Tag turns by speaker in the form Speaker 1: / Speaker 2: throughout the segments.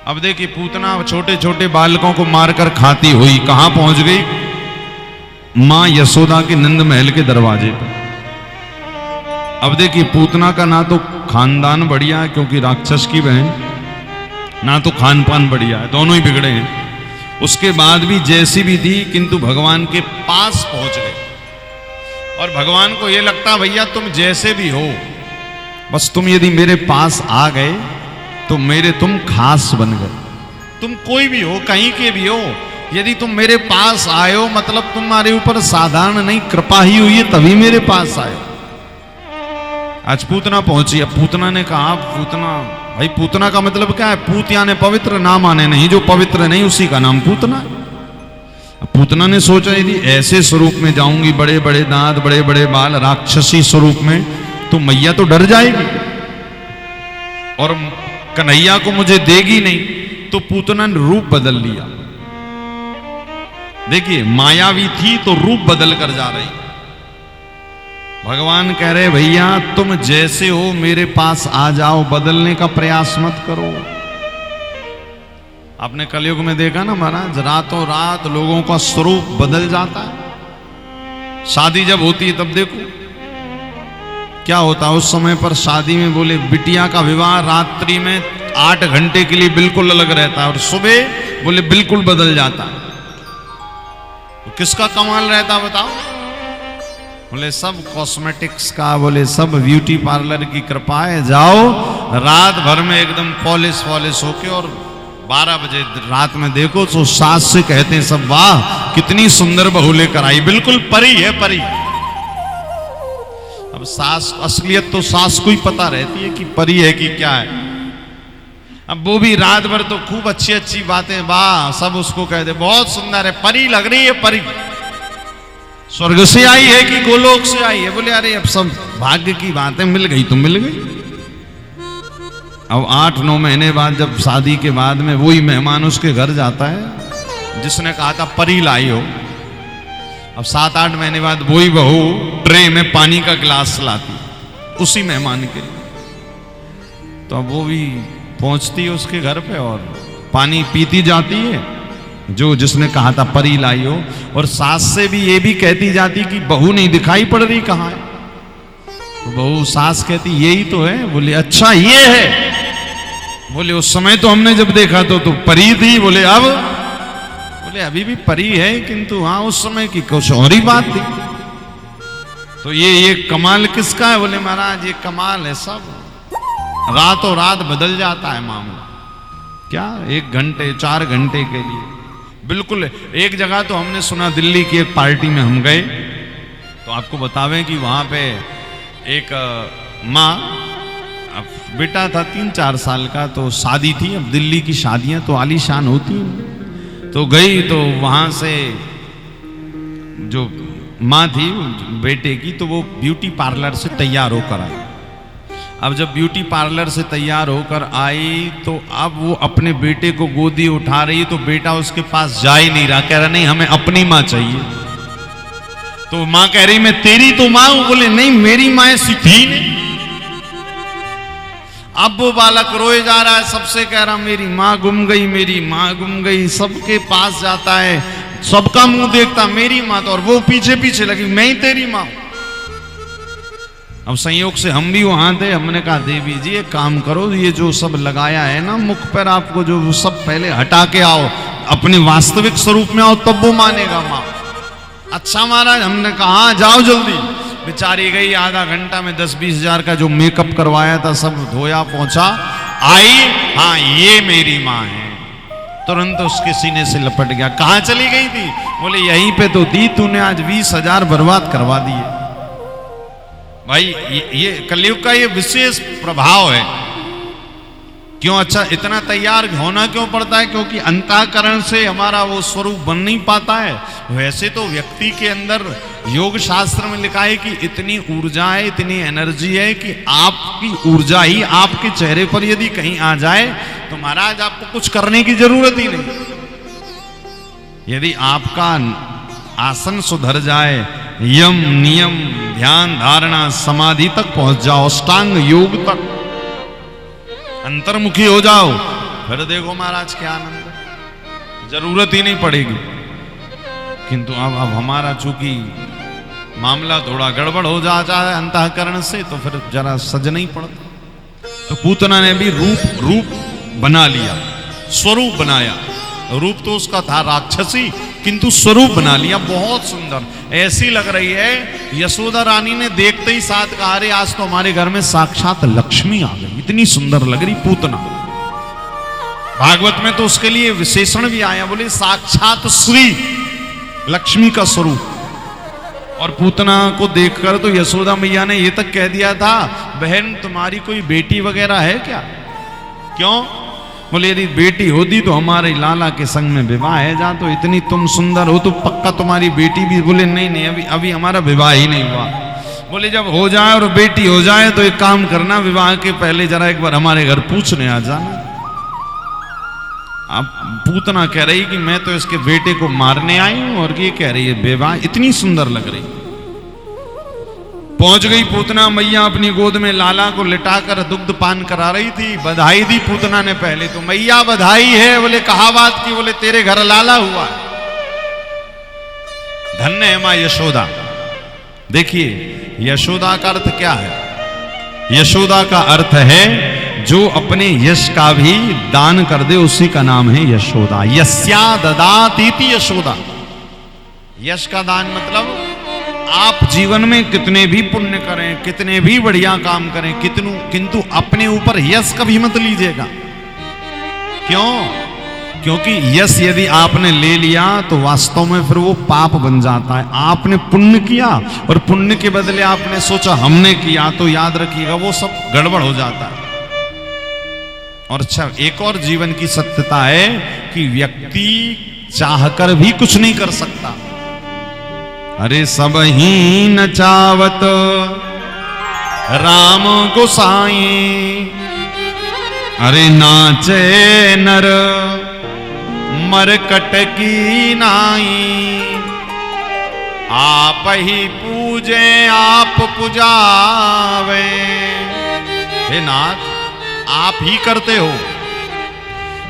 Speaker 1: अब देखिए पूतना छोटे छोटे बालकों को मारकर खाती हुई कहां पहुंच गई? मां यशोदा के नंद महल के दरवाजे पर। अब देखिए पूतना का ना तो खानदान बढ़िया है क्योंकि राक्षस की बहन, ना तो खान पान बढ़िया है, दोनों ही बिगड़े हैं। उसके बाद भी जैसी भी थी किंतु भगवान के पास पहुंच गए। और भगवान को यह लगता भैया तुम जैसे भी हो, बस तुम यदि मेरे पास आ गए तो मेरे तुम खास बन गए। तुम कोई भी हो, कहीं के भी हो, यदि तुम मेरे पास आए हो मतलब तुम्हारे ऊपर साधारण नहीं कृपा ही हुई है तभी मेरे पास आए। आज पूतना पहुंची। अब पूतना ने कहा, पूतना भाई पूतना का मतलब क्या है? पूत यानी पवित्र, नाम आने नहीं, जो पवित्र नहीं उसी का नाम पूतना। पूतना ने सोचा यदि ऐसे स्वरूप में जाऊंगी, बड़े बड़े दांत, बड़े बड़े बाल, राक्षसी स्वरूप में, तो मैया तो डर जाएगी और कन्हैया को मुझे देगी नहीं। तो पूतना ने रूप बदल लिया। देखिए मायावी थी तो रूप बदल कर जा रही। भगवान कह रहे भैया तुम जैसे हो मेरे पास आ जाओ, बदलने का प्रयास मत करो। आपने कलयुग में देखा ना महाराज, रातों रात लोगों का स्वरूप बदल जाता है। शादी जब होती है तब देखो क्या होता है। उस समय पर शादी में बोले बिटिया का विवाह रात्रि में 8 घंटे के लिए बिल्कुल अलग रहता है और सुबह बोले बिल्कुल बदल जाता है। तो किसका कमाल रहता बताओ? बोले सब कॉस्मेटिक्स का, बोले सब ब्यूटी पार्लर की कृपा है। जाओ रात भर में एकदम पॉलिश होके और 12 बजे रात में देखो तो सास से कहते हैं सब, वाह कितनी सुंदर बहू लेकर आई, बिल्कुल परी है परी। अब सास, असलियत तो सास को ही पता रहती है कि परी है कि क्या है। अब वो भी रात भर तो खूब अच्छी अच्छी बातें, वाह सब उसको कहते बहुत सुंदर है, परी लग रही है परी, स्वर्ग से आई है कि गोलोक से आई है। बोले अरे अब सब भाग्य की बातें, मिल गई तो मिल गई। अब 8-9 महीने बाद जब शादी के बाद में वही मेहमान उसके घर जाता है जिसने कहा था परी लाई हो। अब 7-8 महीने बाद वही बहू ट्रे में पानी का गिलास लाती उसी मेहमान के लिए। तो अब वो भी पहुंचती है उसके घर पे और पानी पीती जाती है जो जिसने कहा था परी लाई हो। और सास से भी ये भी कहती जाती कि बहू नहीं दिखाई पड़ रही कहाँ है। तो बहू सास कहती यही तो है। बोले अच्छा ये है? बोले उस समय तो हमने जब देखा तो परी थी। बोले अब? बोले अभी भी परी है किंतु हाँ उस समय की कुछ और ही बात थी। तो ये कमाल किसका है? बोले महाराज ये कमाल है सब, रातों रात बदल जाता है मामला। क्या 1 घंटे 4 घंटे के लिए बिल्कुल। एक जगह तो हमने सुना, दिल्ली की एक पार्टी में हम गए तो आपको बतावें कि वहां पे एक माँ, बेटा था 3-4 साल का, तो शादी थी। अब दिल्ली की शादियां तो आलीशान होती हैं। तो गई तो वहां से जो माँ थी बेटे की, तो वो ब्यूटी पार्लर से तैयार होकर आई। अब जब ब्यूटी पार्लर से तैयार होकर आई तो अब वो अपने बेटे को गोदी उठा रही, तो बेटा उसके पास जा ही नहीं रहा, कह रहा नहीं हमें अपनी माँ चाहिए। तो माँ कह रही मैं तेरी तो माँ हूं। बोले नहीं मेरी माँ ऐसी थी नहीं। अब वो बालक रोए जा रहा है, सबसे कह रहा मेरी माँ गुम गई, मेरी माँ गुम गई। सबके पास जाता है, सबका मुंह देखता मेरी माँ तो, और वो पीछे पीछे लगी मैं ही तेरी माँ। अब संयोग से हम भी वहां थे। हमने कहा देवी जी एक काम करो, ये जो सब लगाया है ना मुख पर आपको, जो सब पहले हटा के आओ, अपने वास्तविक स्वरूप में आओ तब वो मानेगा माँ। अच्छा महाराज। हमने कहा हाँ जाओ जल्दी। बेचारी गई, आधा घंटा में 10-20 हजार का जो मेकअप करवाया था सब धोया पहुंचा, आई हाँ ये मेरी माँ है। तुरंत उसके सीने से लपट गया। कहाँ चली गई थी? बोले यहीं पे तो दी, तूने आज 20,000 बर्बाद करवा दिए। भाई ये कलयुग का ये विशेष प्रभाव है। क्यों? अच्छा इतना तैयार होना क्यों पड़ता है? क्योंकि अंतःकरण से हमारा वो स्वरूप बन नहीं पाता है। वैसे तो व्यक्ति के अंदर योग शास्त्र में लिखा है कि इतनी ऊर्जा है, इतनी एनर्जी है कि आपकी ऊर्जा ही आपके चेहरे पर यदि कहीं आ जाए तो महाराज आपको कुछ करने की जरूरत ही नहीं। यदि आपका आसन सुधर जाए, यम नियम ध्यान धारणा समाधि तक पहुंच जाओ, अष्टांग योग तक अंतर्मुखी हो जाओ, फिर देखो महाराज क्या आनंद है, जरूरत ही नहीं पड़ेगी। किंतु अब हमारा चूंकि मामला थोड़ा गड़बड़ हो जाता है अंतःकरण से, तो फिर जरा सज नहीं पड़ता। तो पूतना ने भी रूप बना लिया, स्वरूप बनाया। रूप तो उसका था राक्षसी, किंतु स्वरूप बना लिया बहुत सुंदर। ऐसी लग रही है यशोदा रानी ने देखते ही साथ कहा, अरे आज तो हमारे घर में साक्षात लक्ष्मी आ गई, इतनी सुंदर लग रही पूतना। भागवत में तो उसके लिए विशेषण भी आया, बोले साक्षात श्री लक्ष्मी का स्वरूप। और पूतना को देखकर तो यशोदा मैया ने ये तक कह दिया था, बहन तुम्हारी कोई बेटी वगैरह है क्या? क्यों? बोले यदि बेटी होती तो हमारे लाला के संग में विवाह है जा, तो इतनी तुम सुंदर हो तो पक्का तुम्हारी बेटी भी। बोले नहीं अभी हमारा विवाह ही नहीं हुआ। बोले जब हो जाए और बेटी हो जाए तो एक काम करना, विवाह के पहले जरा एक बार हमारे घर पूछने आ जाना। अब पूतना कह रही कि मैं तो इसके बेटे को मारने आई हूं, और ये कह रही है विवाह, इतनी सुंदर लग रही। पहुंच गई पूतना मैया अपनी गोद में, लाला को लिटाकर दुग्ध पान करा रही थी। बधाई दी पूतना ने पहले तो, मैया बधाई है। बोले कहा बात की? बोले तेरे घर लाला हुआ। धन्य है मां यशोदा। देखिए यशोदा का अर्थ क्या है? यशोदा का अर्थ है जो अपने यश का भी दान कर दे, उसी का नाम है यशोदा। यस्या ददातीति यशोदा। यश का दान मतलब आप जीवन में कितने भी पुण्य करें, कितने भी बढ़िया काम करें, किंतु अपने ऊपर यश कभी मत लीजिएगा। क्यों? क्योंकि यश यदि आपने ले लिया तो वास्तव में फिर वो पाप बन जाता है। आपने पुण्य किया और पुण्य के बदले आपने सोचा हमने किया, तो याद रखिएगा वो सब गड़बड़ हो जाता है। और अच्छा, एक और जीवन की सत्यता है कि व्यक्ति चाहकर भी कुछ नहीं कर सकता। अरे सब ही न चावत राम गोसाई, अरे नाचे नर मरकट की नाई, आप ही पूजे आप पुजावे। हे नाथ, आप ही करते हो।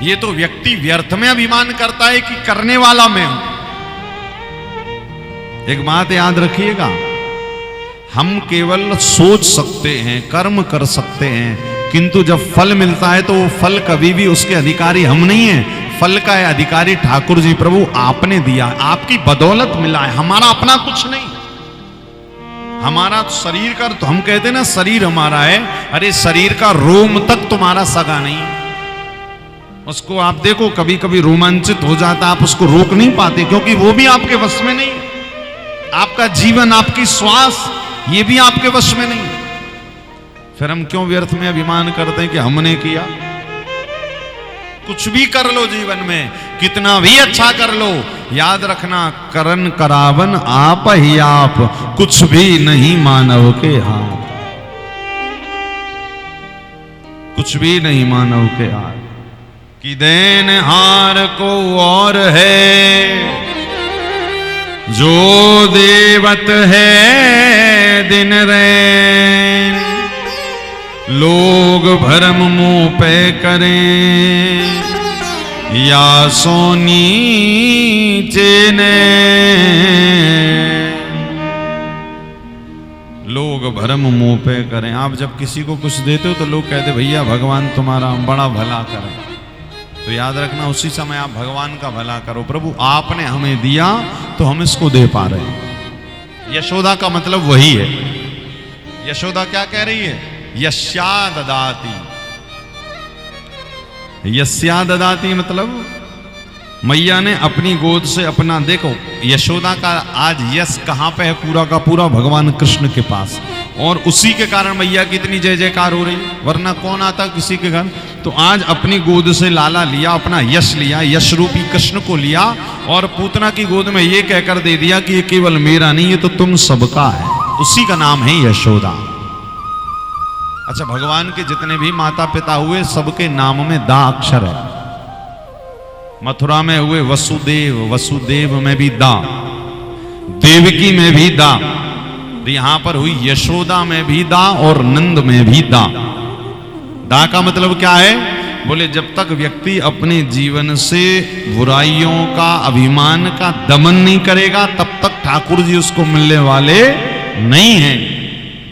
Speaker 1: ये तो व्यक्ति व्यर्थ में अभिमान करता है कि करने वाला मैं हूं। एक बात याद रखिएगा, हम केवल सोच सकते हैं, कर्म कर सकते हैं, किंतु जब फल मिलता है तो वो फल कभी भी उसके अधिकारी हम नहीं है। फल का है अधिकारी ठाकुर जी प्रभु आपने दिया, आपकी बदौलत मिला है, हमारा अपना कुछ नहीं। हमारा शरीर का तो हम कहते हैं ना शरीर हमारा है, अरे शरीर का रोम तक तुम्हारा सगा नहीं। उसको आप देखो कभी कभी रोमांचित हो जाता, आप उसको रोक नहीं पाते क्योंकि वो भी आपके वश में नहीं। आपका जीवन, आपकी श्वास, ये भी आपके वश में नहीं। फिर हम क्यों व्यर्थ में अभिमान करते हैं कि हमने किया? कुछ भी कर लो जीवन में, कितना भी अच्छा कर लो, याद रखना करन करावन आप ही आप, कुछ भी नहीं मानव के हाथ। कुछ भी नहीं मानव के हाथ। कि देन हार को और है जो देवत है दिन रैन, लोग भरम मुंह पे करें या सोनी चेने। लोग भरम मुंह पे करें। आप जब किसी को कुछ देते हो तो लोग कहते भैया भगवान तुम्हारा बड़ा भला करे, तो याद रखना उसी समय आप भगवान का भला करो। प्रभु आपने हमें दिया तो हम इसको दे पा रहे हैं। यशोदा का मतलब वही है। यशोदा क्या कह रही है? यस्या ददाति। यस्या ददाति मतलब मैया ने अपनी गोद से अपना, देखो यशोदा का आज यश कहां पे है? पूरा का पूरा भगवान कृष्ण के पास। और उसी के कारण मैया की इतनी जय जयकार हो रही, वरना कौन आता किसी के घर? तो आज अपनी गोद से लाला लिया, अपना यश लिया, यश रूपी कृष्ण को लिया, और पूतना की गोद में ये कहकर दे दिया कि ये केवल मेरा नहीं, ये तो तुम सबका है। उसी का नाम है यशोदा। अच्छा, भगवान के जितने भी माता पिता हुए सबके नाम में दा अक्षर है। मथुरा में हुए वसुदेव, वसुदेव में भी दा, देवकी में भी दा, यहां पर हुई यशोदा में भी दा और नंद में भी दा। दा का मतलब क्या है? बोले जब तक व्यक्ति अपने जीवन से बुराइयों का, अभिमान का दमन नहीं करेगा, तब तक ठाकुर जी उसको मिलने वाले नहीं हैं।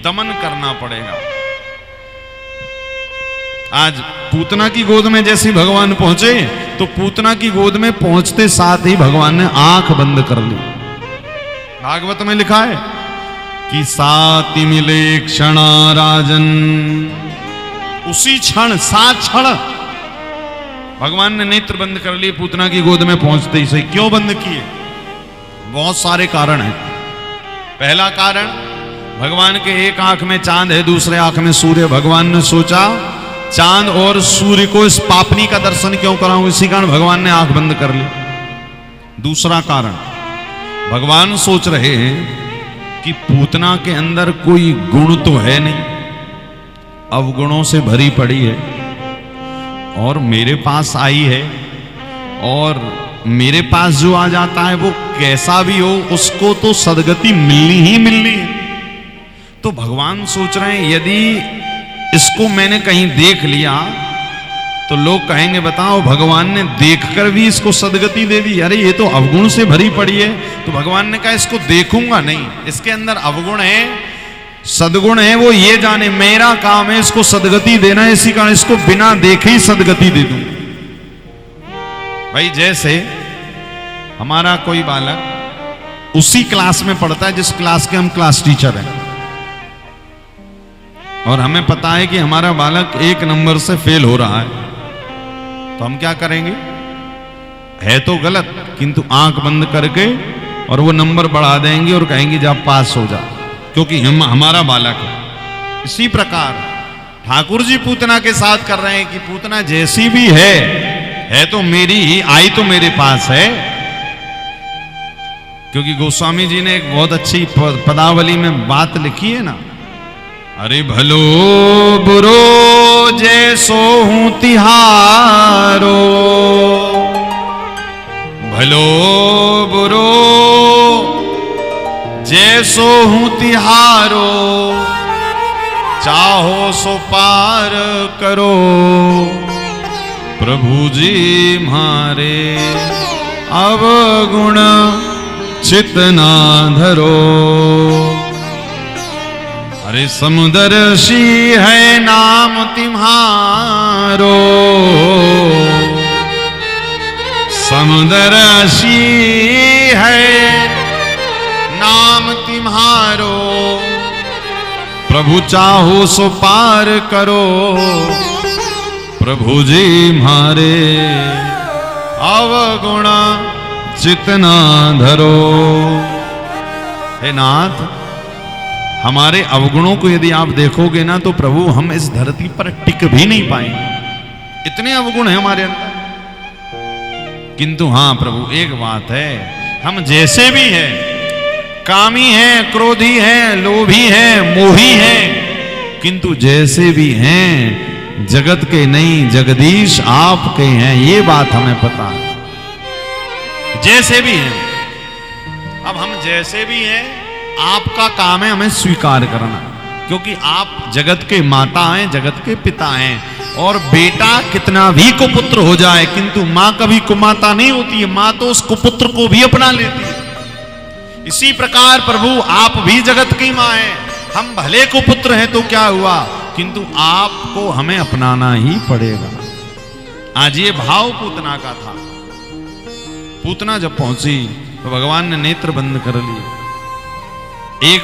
Speaker 1: दमन करना पड़ेगा। आज पूतना की गोद में जैसे भगवान पहुंचे, तो पूतना की गोद में पहुंचते साथ ही भगवान ने आंख बंद कर ली। भागवत में लिखा है कि साति मिले क्षण राजन, उसी क्षण, 7 क्षण भगवान ने नेत्र बंद कर लिए पूतना की गोद में पहुंचते ही। सही क्यों बंद किए? बहुत सारे कारण हैं। पहला कारण, भगवान के एक आंख में चांद है, दूसरे आंख में सूर्य। भगवान ने सोचा चांद और सूर्य को इस पापनी का दर्शन क्यों कराऊं, इसी कारण भगवान ने आंख बंद कर ली। दूसरा कारण, भगवान सोच रहे हैं कि पूतना के अंदर कोई गुण तो है नहीं, अवगुणों से भरी पड़ी है, और मेरे पास आई है, और मेरे पास जो आ जाता है वो कैसा भी हो उसको तो सदगति मिलनी ही मिलनी है। तो भगवान सोच रहे हैं यदि इसको मैंने कहीं देख लिया तो लोग कहेंगे बताओ भगवान ने देखकर भी इसको सदगति दे दी, अरे ये तो अवगुण से भरी पड़ी है। तो भगवान ने कहा इसको देखूंगा नहीं, इसके अंदर अवगुण है, सदगुण है, वो ये जाने, मेरा काम है इसको सदगति देना है, इसी कारण इसको बिना देखे ही सदगति दे दूं। भाई जैसे हमारा कोई बालक उसी क्लास में पढ़ता है जिस क्लास के हम क्लास टीचर हैं, और हमें पता है कि हमारा बालक 1 नंबर से फेल हो रहा है, तो हम क्या करेंगे? है तो गलत, किंतु आंख बंद करके और वो नंबर बढ़ा देंगे और कहेंगे जा पास हो जा, क्योंकि हमारा बालक है। इसी प्रकार ठाकुर जी पूतना के साथ कर रहे हैं कि पूतना जैसी भी है तो मेरी ही, आई तो मेरे पास है। क्योंकि गोस्वामी जी ने एक बहुत अच्छी पदावली में बात लिखी है ना, अरे भलो बुरो जैसो हूं तिहारो, भलो बुरो जैसो हूं तिहारो, चाहो सो पार करो, प्रभु जी मारे अवगुण चित ना धरो। अरे समुदर्शी है नाम तुम्हारो, समुदर्शी है नाम तुम्हारो, प्रभु चाहो सो पार करो, प्रभु जी मारे अवगुण चित ना धरो। हे नाथ, हमारे अवगुणों को यदि आप देखोगे ना तो प्रभु हम इस धरती पर टिक भी नहीं पाएंगे, इतने अवगुण हैं हमारे अंदर। किंतु हां प्रभु एक बात है, हम जैसे भी हैं, कामी हैं, क्रोधी हैं, लोभी हैं, मोही हैं, किंतु जैसे भी हैं जगत के नहीं, जगदीश आपके हैं, ये बात हमें पता है। जैसे भी हैं, अब हम जैसे भी हैं, आपका काम है हमें स्वीकार करना, क्योंकि आप जगत के माता हैं, जगत के पिता हैं, और बेटा कितना भी कुपुत्र हो जाए किंतु मां कभी कुमाता नहीं होती है, मां तो उस कुपुत्र को भी अपना लेती है। इसी प्रकार प्रभु आप भी जगत की मां हैं, हम भले कुपुत्र हैं तो क्या हुआ, किंतु आपको हमें अपनाना ही पड़ेगा। आज ये भाव पूतना का था। पूतना जब पहुंची तो भगवान ने नेत्र बंद कर लिए। एक